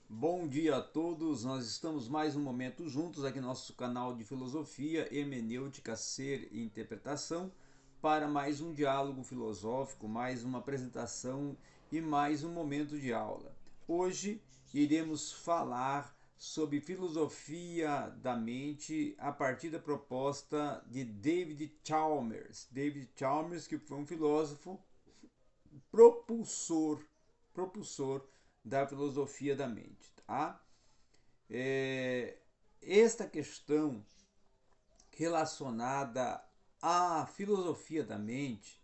Bom dia a todos, nós estamos mais um momento juntos aqui no nosso canal de filosofia, hermenêutica, ser e interpretação para mais um diálogo filosófico, mais uma apresentação e mais um momento de aula. Hoje iremos falar sobre filosofia da mente a partir da proposta de David Chalmers. David Chalmers, que foi um filósofo propulsor da filosofia da mente, tá? Esta questão relacionada à filosofia da mente,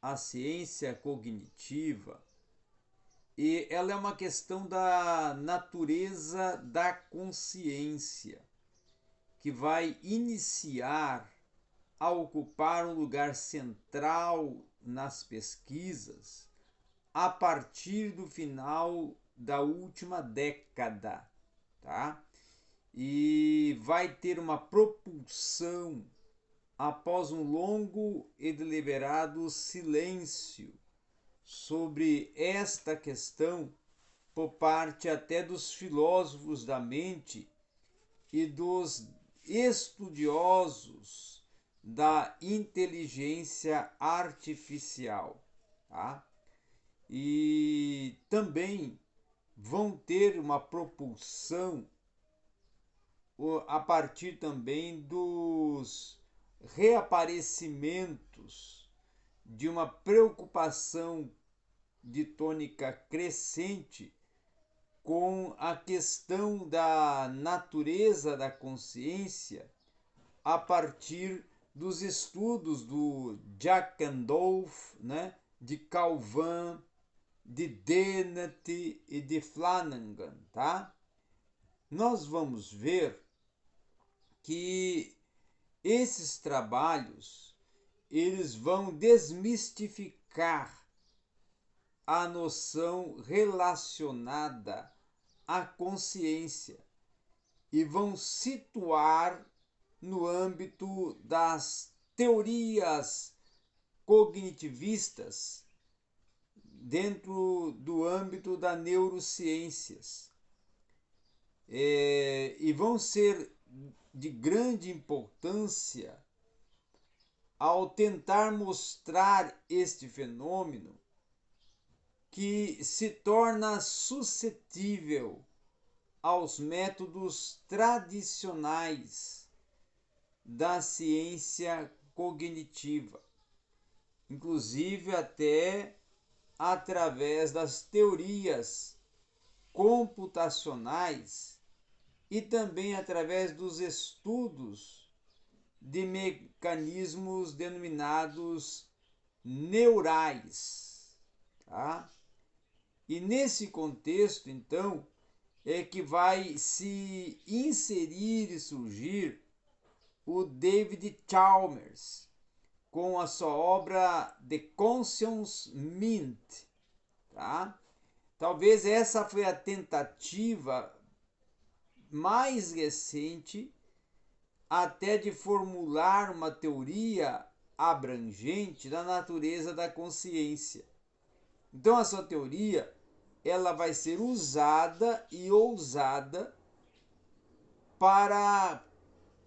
à ciência cognitiva, e ela é uma questão da natureza da consciência, que vai iniciar a ocupar um lugar central nas pesquisas a partir do final da última década, tá? E vai ter uma propulsão após um longo e deliberado silêncio sobre esta questão por parte até dos filósofos da mente e dos estudiosos da inteligência artificial, tá? E também vão ter uma propulsão a partir também dos reaparecimentos de uma preocupação de tônica crescente com a questão da natureza da consciência a partir dos estudos do Jack Randolph, né, de Calvin, de Dennett e de Flanagan, tá? Nós vamos ver que esses trabalhos eles vão desmistificar a noção relacionada à consciência e vão situar no âmbito das teorias cognitivistas dentro do âmbito das neurociências. E vão ser de grande importância ao tentar mostrar este fenômeno que se torna suscetível aos métodos tradicionais da ciência cognitiva, inclusive até através das teorias computacionais e também através dos estudos de mecanismos denominados neurais, tá? E nesse contexto, então, é que vai se inserir e surgir o David Chalmers com a sua obra The Conscious Mind, tá? Talvez essa foi a tentativa mais recente até de formular uma teoria abrangente da natureza da consciência. Então a sua teoria ela vai ser usada e ousada para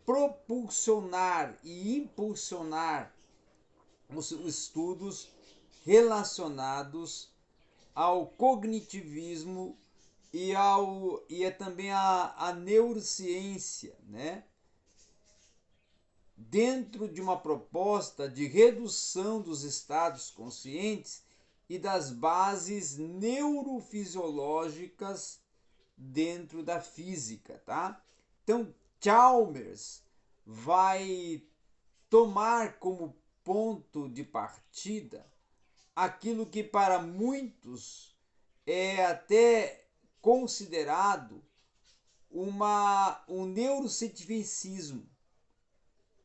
propulsionar e impulsionar os estudos relacionados ao cognitivismo e é também a neurociência, né? Dentro de uma proposta de redução dos estados conscientes e das bases neurofisiológicas dentro da física, tá? Então, Chalmers vai tomar como ponto de partida aquilo que para muitos é até considerado um neurocientificismo,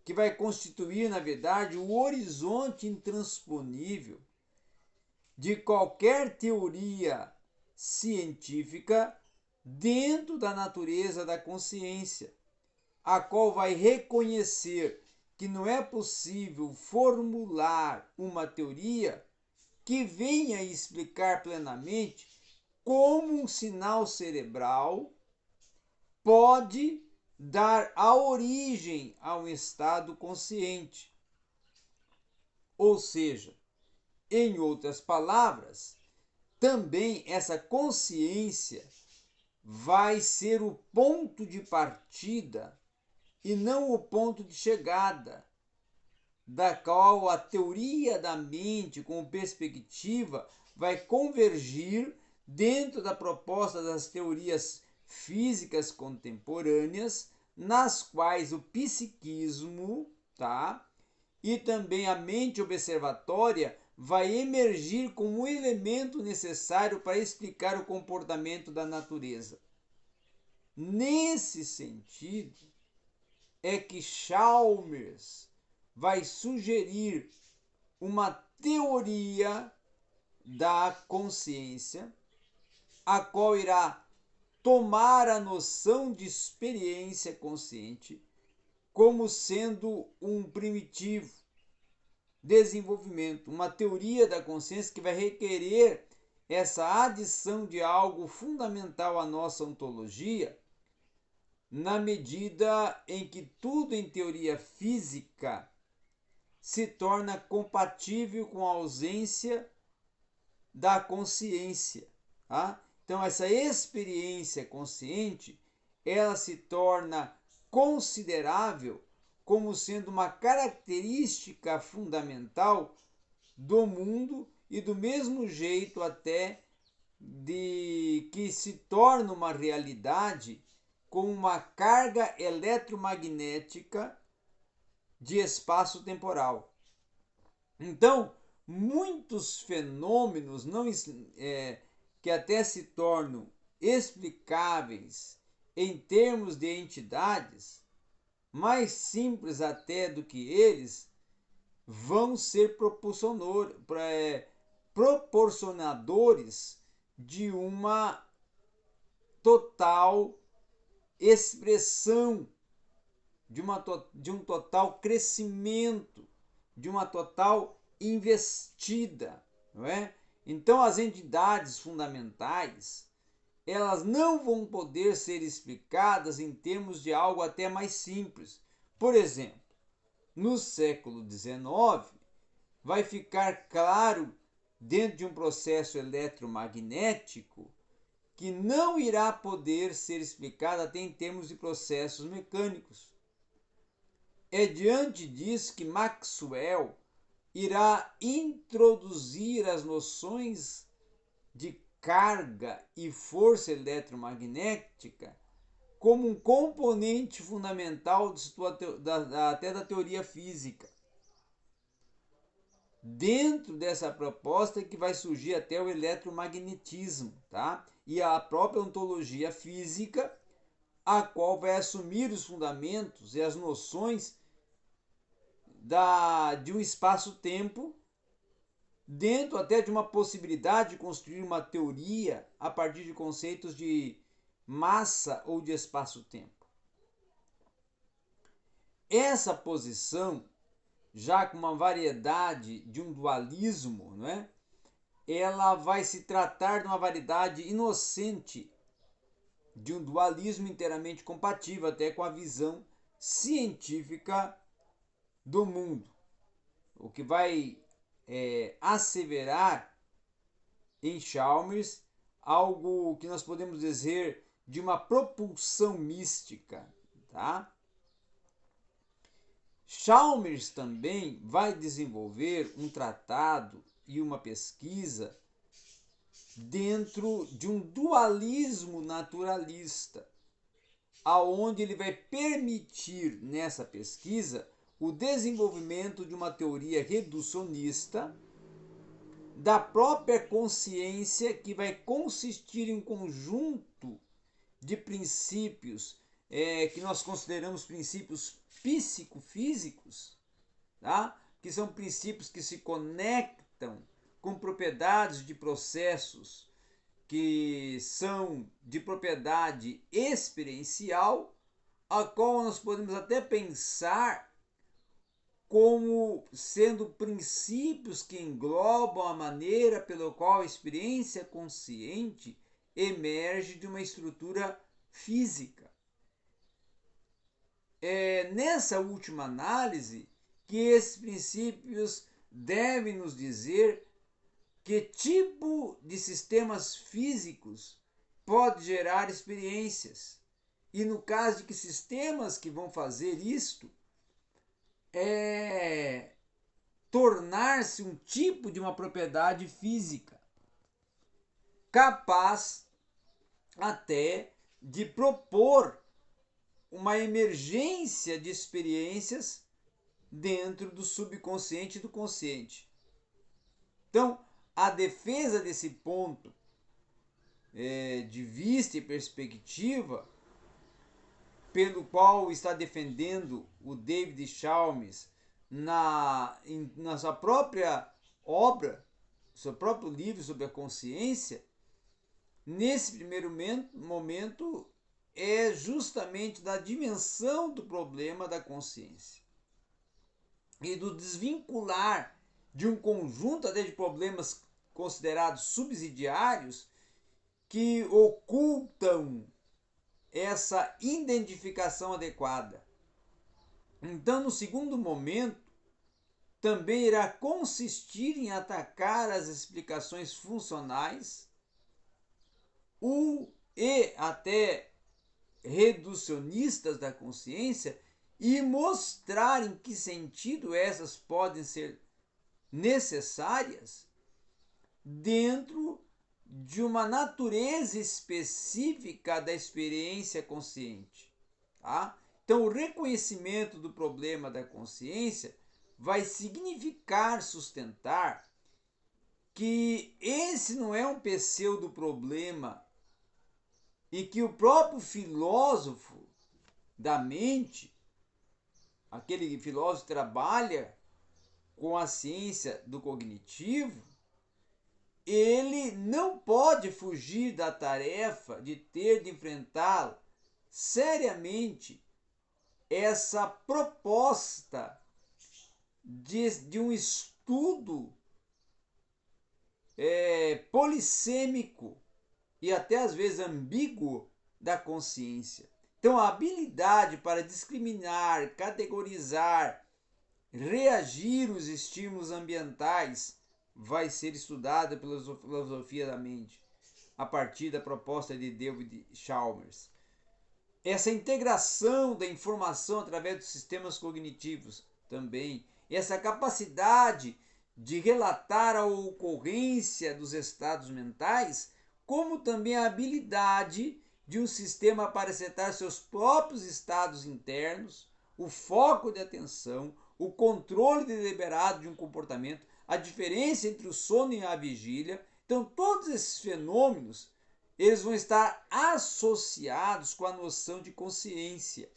que vai constituir, na verdade, o horizonte intransponível de qualquer teoria científica dentro da natureza da consciência, a qual vai reconhecer que não é possível formular uma teoria que venha explicar plenamente como um sinal cerebral pode dar a origem a um estado consciente. Ou seja, em outras palavras, também essa consciência vai ser o ponto de partida e não o ponto de chegada, da qual a teoria da mente como perspectiva vai convergir dentro da proposta das teorias físicas contemporâneas, nas quais o psiquismo, tá? E também a mente observatória vai emergir como um elemento necessário para explicar o comportamento da natureza. Nesse sentido, é que Chalmers vai sugerir uma teoria da consciência, a qual irá tomar a noção de experiência consciente como sendo um primitivo desenvolvimento, uma teoria da consciência que vai requerer essa adição de algo fundamental à nossa ontologia, na medida em que tudo em teoria física se torna compatível com a ausência da consciência. Tá? Então, essa experiência consciente, ela se torna considerável como sendo uma característica fundamental do mundo e do mesmo jeito até de que se torna uma realidade com uma carga eletromagnética de espaço temporal. Então, muitos fenômenos que até se tornam explicáveis em termos de entidades, mais simples até do que eles, vão ser proporcionadores de uma total expressão, de um total crescimento, de uma total investida, não é? Então as entidades fundamentais, elas não vão poder ser explicadas em termos de algo até mais simples. Por exemplo, no século XIX, vai ficar claro, dentro de um processo eletromagnético, que não irá poder ser explicado até em termos de processos mecânicos. É diante disso que Maxwell irá introduzir as noções de carga e força eletromagnética como um componente fundamental até da teoria física. Dentro dessa proposta é que vai surgir até o eletromagnetismo, tá? E a própria ontologia física, a qual vai assumir os fundamentos e as noções de um espaço-tempo, dentro até de uma possibilidade de construir uma teoria a partir de conceitos de massa ou de espaço-tempo. Essa posição, já com uma variedade de um dualismo, não é? Ela vai se tratar de uma variedade inocente, de um dualismo inteiramente compatível até com a visão científica do mundo, o que vai asseverar em Chalmers algo que nós podemos dizer de uma propulsão mística, tá? Chalmers também vai desenvolver um tratado e uma pesquisa dentro de um dualismo naturalista, aonde ele vai permitir nessa pesquisa o desenvolvimento de uma teoria reducionista da própria consciência, que vai consistir em um conjunto de princípios que nós consideramos princípios psicofísicos, tá? Que são princípios que se conectam com propriedades de processos que são de propriedade experiencial, a qual nós podemos até pensar como sendo princípios que englobam a maneira pela qual a experiência consciente emerge de uma estrutura física. É nessa última análise que esses princípios devem nos dizer que tipo de sistemas físicos pode gerar experiências. E no caso de que sistemas que vão fazer isto, tornar-se um tipo de uma propriedade física, capaz até de propor uma emergência de experiências dentro do subconsciente e do consciente. Então, a defesa desse ponto de vista e perspectiva, pelo qual está defendendo o David Chalmers na sua própria obra, seu próprio livro sobre a consciência, nesse primeiro momento é justamente da dimensão do problema da consciência e do desvincular de um conjunto até de problemas considerados subsidiários que ocultam essa identificação adequada. Então, no segundo momento, também irá consistir em atacar as explicações funcionais e até reducionistas da consciência e mostrar em que sentido essas podem ser necessárias dentro de uma natureza específica da experiência consciente. Tá? Então, o reconhecimento do problema da consciência vai significar sustentar que esse não é um pseudo-problema e que o próprio filósofo da mente, aquele filósofo que trabalha com a ciência do cognitivo, ele não pode fugir da tarefa de ter de enfrentar seriamente essa proposta de um estudo polissêmico e até às vezes ambíguo da consciência. Então, a habilidade para discriminar, categorizar, reagir os estímulos ambientais vai ser estudada pela filosofia da mente, a partir da proposta de David Chalmers. Essa integração da informação através dos sistemas cognitivos também, essa capacidade de relatar a ocorrência dos estados mentais, como também a habilidade de um sistema para setar seus próprios estados internos, o foco de atenção, o controle deliberado de um comportamento, a diferença entre o sono e a vigília. Então, todos esses fenômenos eles vão estar associados com a noção de consciência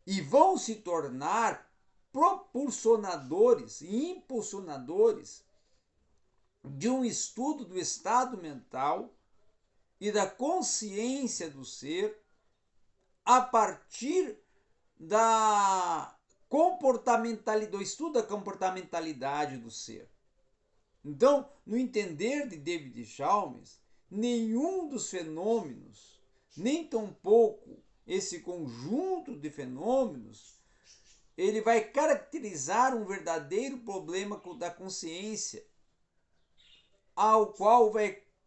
e vão se tornar propulsionadores e impulsionadores de um estudo do estado mental e da consciência do ser a partir do estudo da comportamentalidade do ser. Então, no entender de David Chalmers, nenhum dos fenômenos, nem tampouco esse conjunto de fenômenos, ele vai caracterizar um verdadeiro problema da consciência, ao qual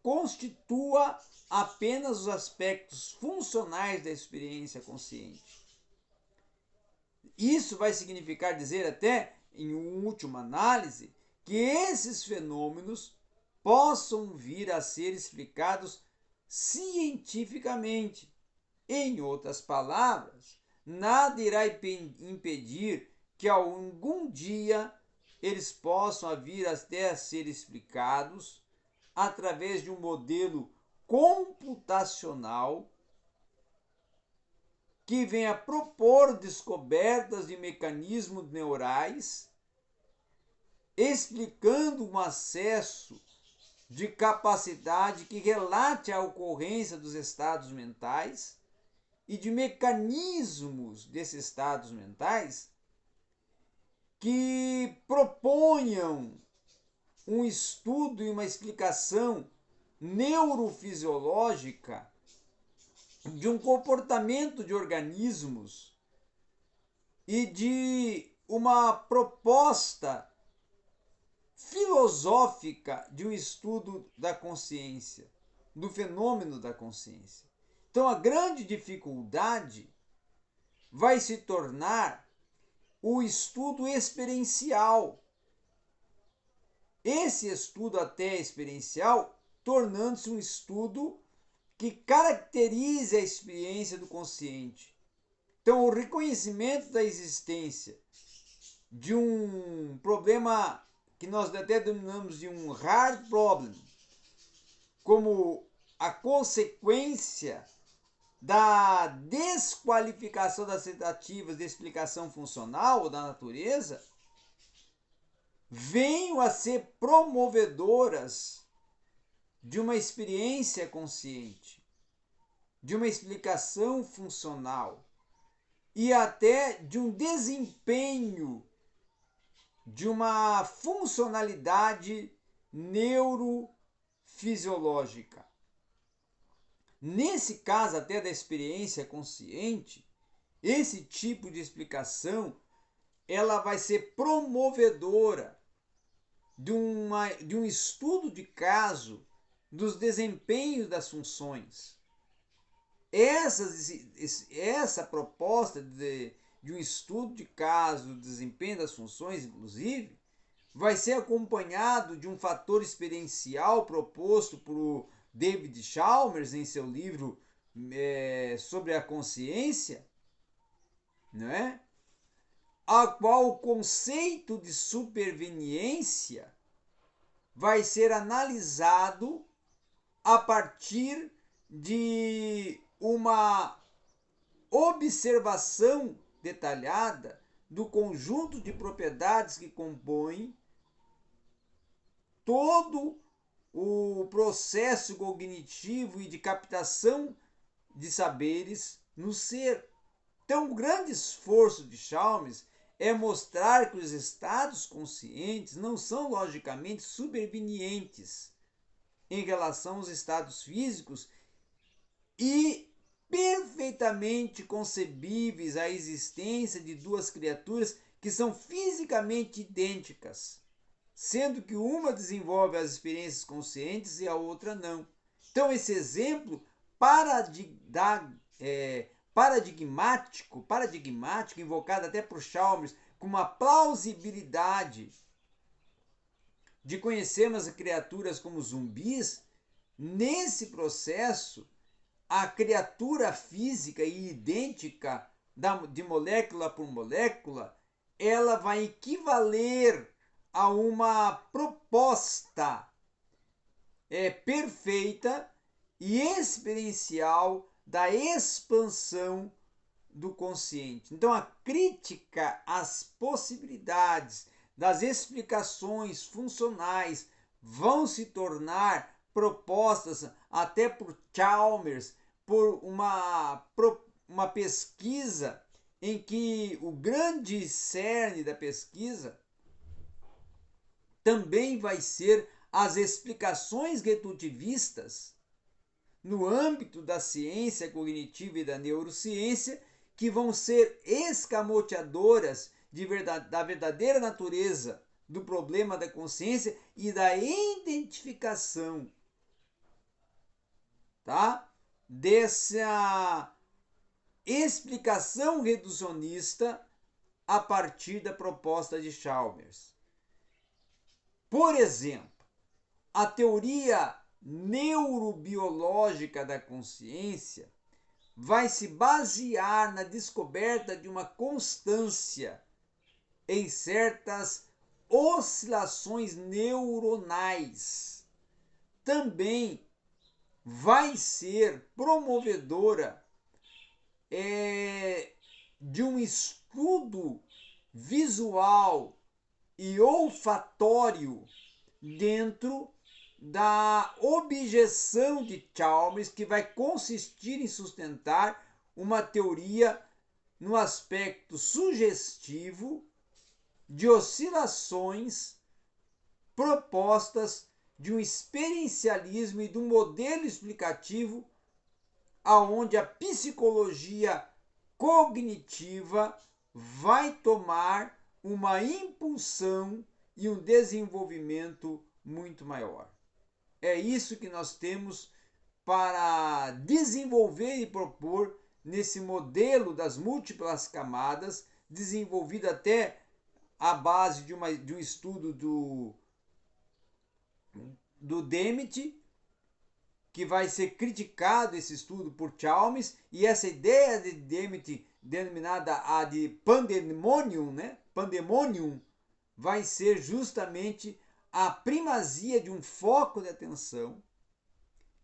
constitua apenas os aspectos funcionais da experiência consciente. Isso vai significar dizer até, em última análise, que esses fenômenos possam vir a ser explicados cientificamente. Em outras palavras, nada irá impedir que algum dia eles possam vir até a ser explicados através de um modelo computacional que venha propor descobertas de mecanismos neurais, explicando um acesso de capacidade que relate a ocorrência dos estados mentais e de mecanismos desses estados mentais que proponham um estudo e uma explicação neurofisiológica de um comportamento de organismos e de uma proposta filosófica de um estudo da consciência, do fenômeno da consciência. Então, a grande dificuldade vai se tornar o estudo experiencial. Esse estudo até experiencial tornando-se um estudo que caracterize a experiência do consciente. Então, o reconhecimento da existência de um problema que nós até denominamos de um hard problem, como a consequência da desqualificação das tentativas de explicação funcional da natureza, venham a ser promovedoras de uma experiência consciente, de uma explicação funcional e até de um desempenho de uma funcionalidade neurofisiológica. Nesse caso até da experiência consciente, esse tipo de explicação ela vai ser promovedora de um estudo de caso dos desempenhos das funções. Essa proposta de um estudo de caso do desempenho das funções, inclusive, vai ser acompanhado de um fator experiencial proposto por David Chalmers em seu livro sobre a consciência, né? A qual o conceito de superveniência vai ser analisado a partir de uma observação detalhada do conjunto de propriedades que compõem todo o processo cognitivo e de captação de saberes no ser. Então, o grande esforço de Chalmers é mostrar que os estados conscientes não são logicamente supervenientes em relação aos estados físicos e perfeitamente concebíveis a existência de duas criaturas que são fisicamente idênticas, sendo que uma desenvolve as experiências conscientes e a outra não. Então, esse exemplo paradigmático, invocado até por Chalmers, com uma plausibilidade de conhecermos as criaturas como zumbis, nesse processo, a criatura física e idêntica de molécula por molécula, ela vai equivaler a uma proposta perfeita e experiencial da expansão do consciente. Então, a crítica às possibilidades das explicações funcionais vão se tornar propostas até por Chalmers, por uma pesquisa em que o grande cerne da pesquisa também vai ser as explicações redutivistas no âmbito da ciência cognitiva e da neurociência, que vão ser escamoteadoras da verdadeira natureza do problema da consciência e da identificação, tá? Dessa explicação reducionista a partir da proposta de Chalmers. Por exemplo, a teoria neurobiológica da consciência vai se basear na descoberta de uma constância em certas oscilações neuronais. Também vai ser promovedora de um estudo visual e olfatório dentro da objeção de Chalmers, que vai consistir em sustentar uma teoria no aspecto sugestivo de oscilações propostas de um experiencialismo e de um modelo explicativo aonde a psicologia cognitiva vai tomar uma impulsão e um desenvolvimento muito maior. É isso que nós temos para desenvolver e propor nesse modelo das múltiplas camadas, desenvolvido até à base de um estudo do Dennett, que vai ser criticado esse estudo por Chalmers, e essa ideia de Dennett, denominada a de pandemonium, né? Pandemonium, vai ser justamente a primazia de um foco de atenção,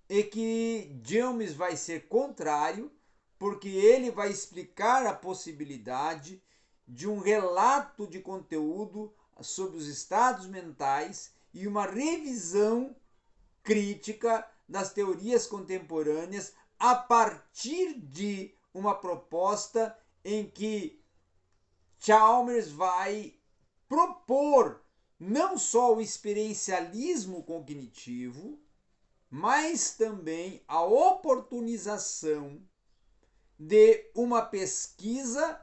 e que Chalmers vai ser contrário, porque ele vai explicar a possibilidade de um relato de conteúdo sobre os estados mentais e uma revisão crítica das teorias contemporâneas a partir de uma proposta em que Chalmers vai propor não só o experiencialismo cognitivo, mas também a oportunização de uma pesquisa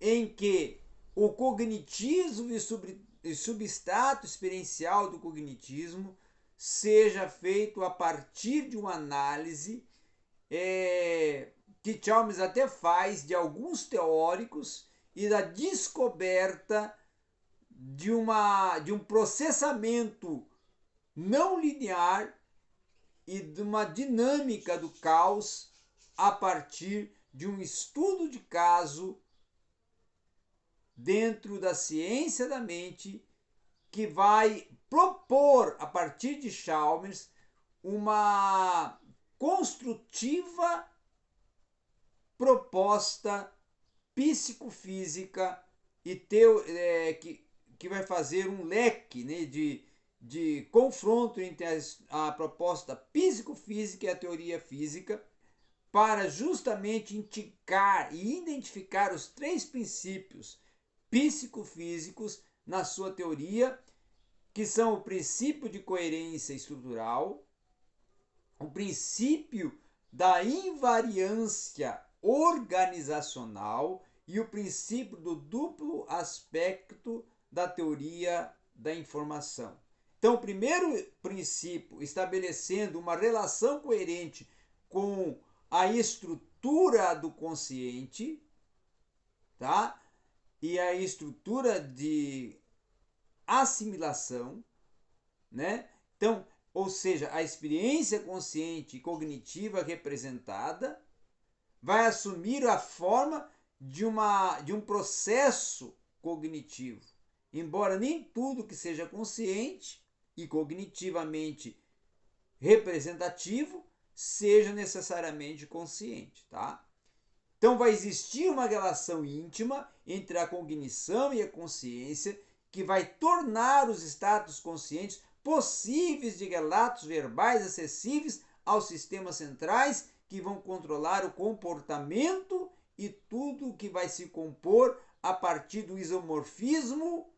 em que o cognitivo e substrato experiencial do cognitismo seja feito a partir de uma análise que Chalmers até faz de alguns teóricos e da descoberta de um processamento não linear e de uma dinâmica do caos a partir de um estudo de caso dentro da ciência da mente, que vai propor, a partir de Chalmers, uma construtiva proposta psicofísica e que vai fazer um leque, né, de confronto entre a proposta psicofísica e a teoria física, para justamente indicar e identificar os 3 princípios psicofísicos na sua teoria, que são o princípio de coerência estrutural, o princípio da invariância organizacional e o princípio do duplo aspecto da teoria da informação. Então, o primeiro princípio, estabelecendo uma relação coerente com a estrutura do consciente, tá? E a estrutura de assimilação, né? Então, ou seja, a experiência consciente e cognitiva representada vai assumir a forma de um processo cognitivo. Embora nem tudo que seja consciente e cognitivamente representativo seja necessariamente consciente, tá? Então vai existir uma relação íntima entre a cognição e a consciência que vai tornar os estados conscientes possíveis de relatos verbais acessíveis aos sistemas centrais que vão controlar o comportamento e tudo que vai se compor a partir do isomorfismo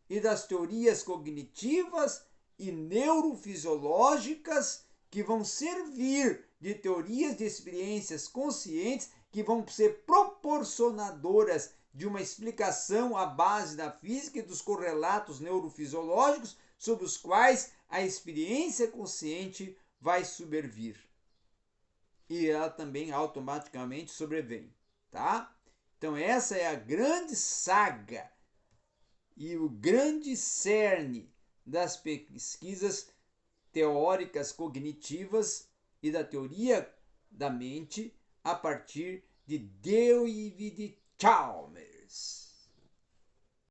e das teorias cognitivas e neurofisiológicas que vão servir de teorias de experiências conscientes que vão ser proporcionadoras de uma explicação à base da física e dos correlatos neurofisiológicos sobre os quais a experiência consciente vai subvervir. E ela também automaticamente sobrevém, tá? Então essa é a grande saga e o grande cerne das pesquisas teóricas cognitivas e da teoria da mente a partir de David Chalmers.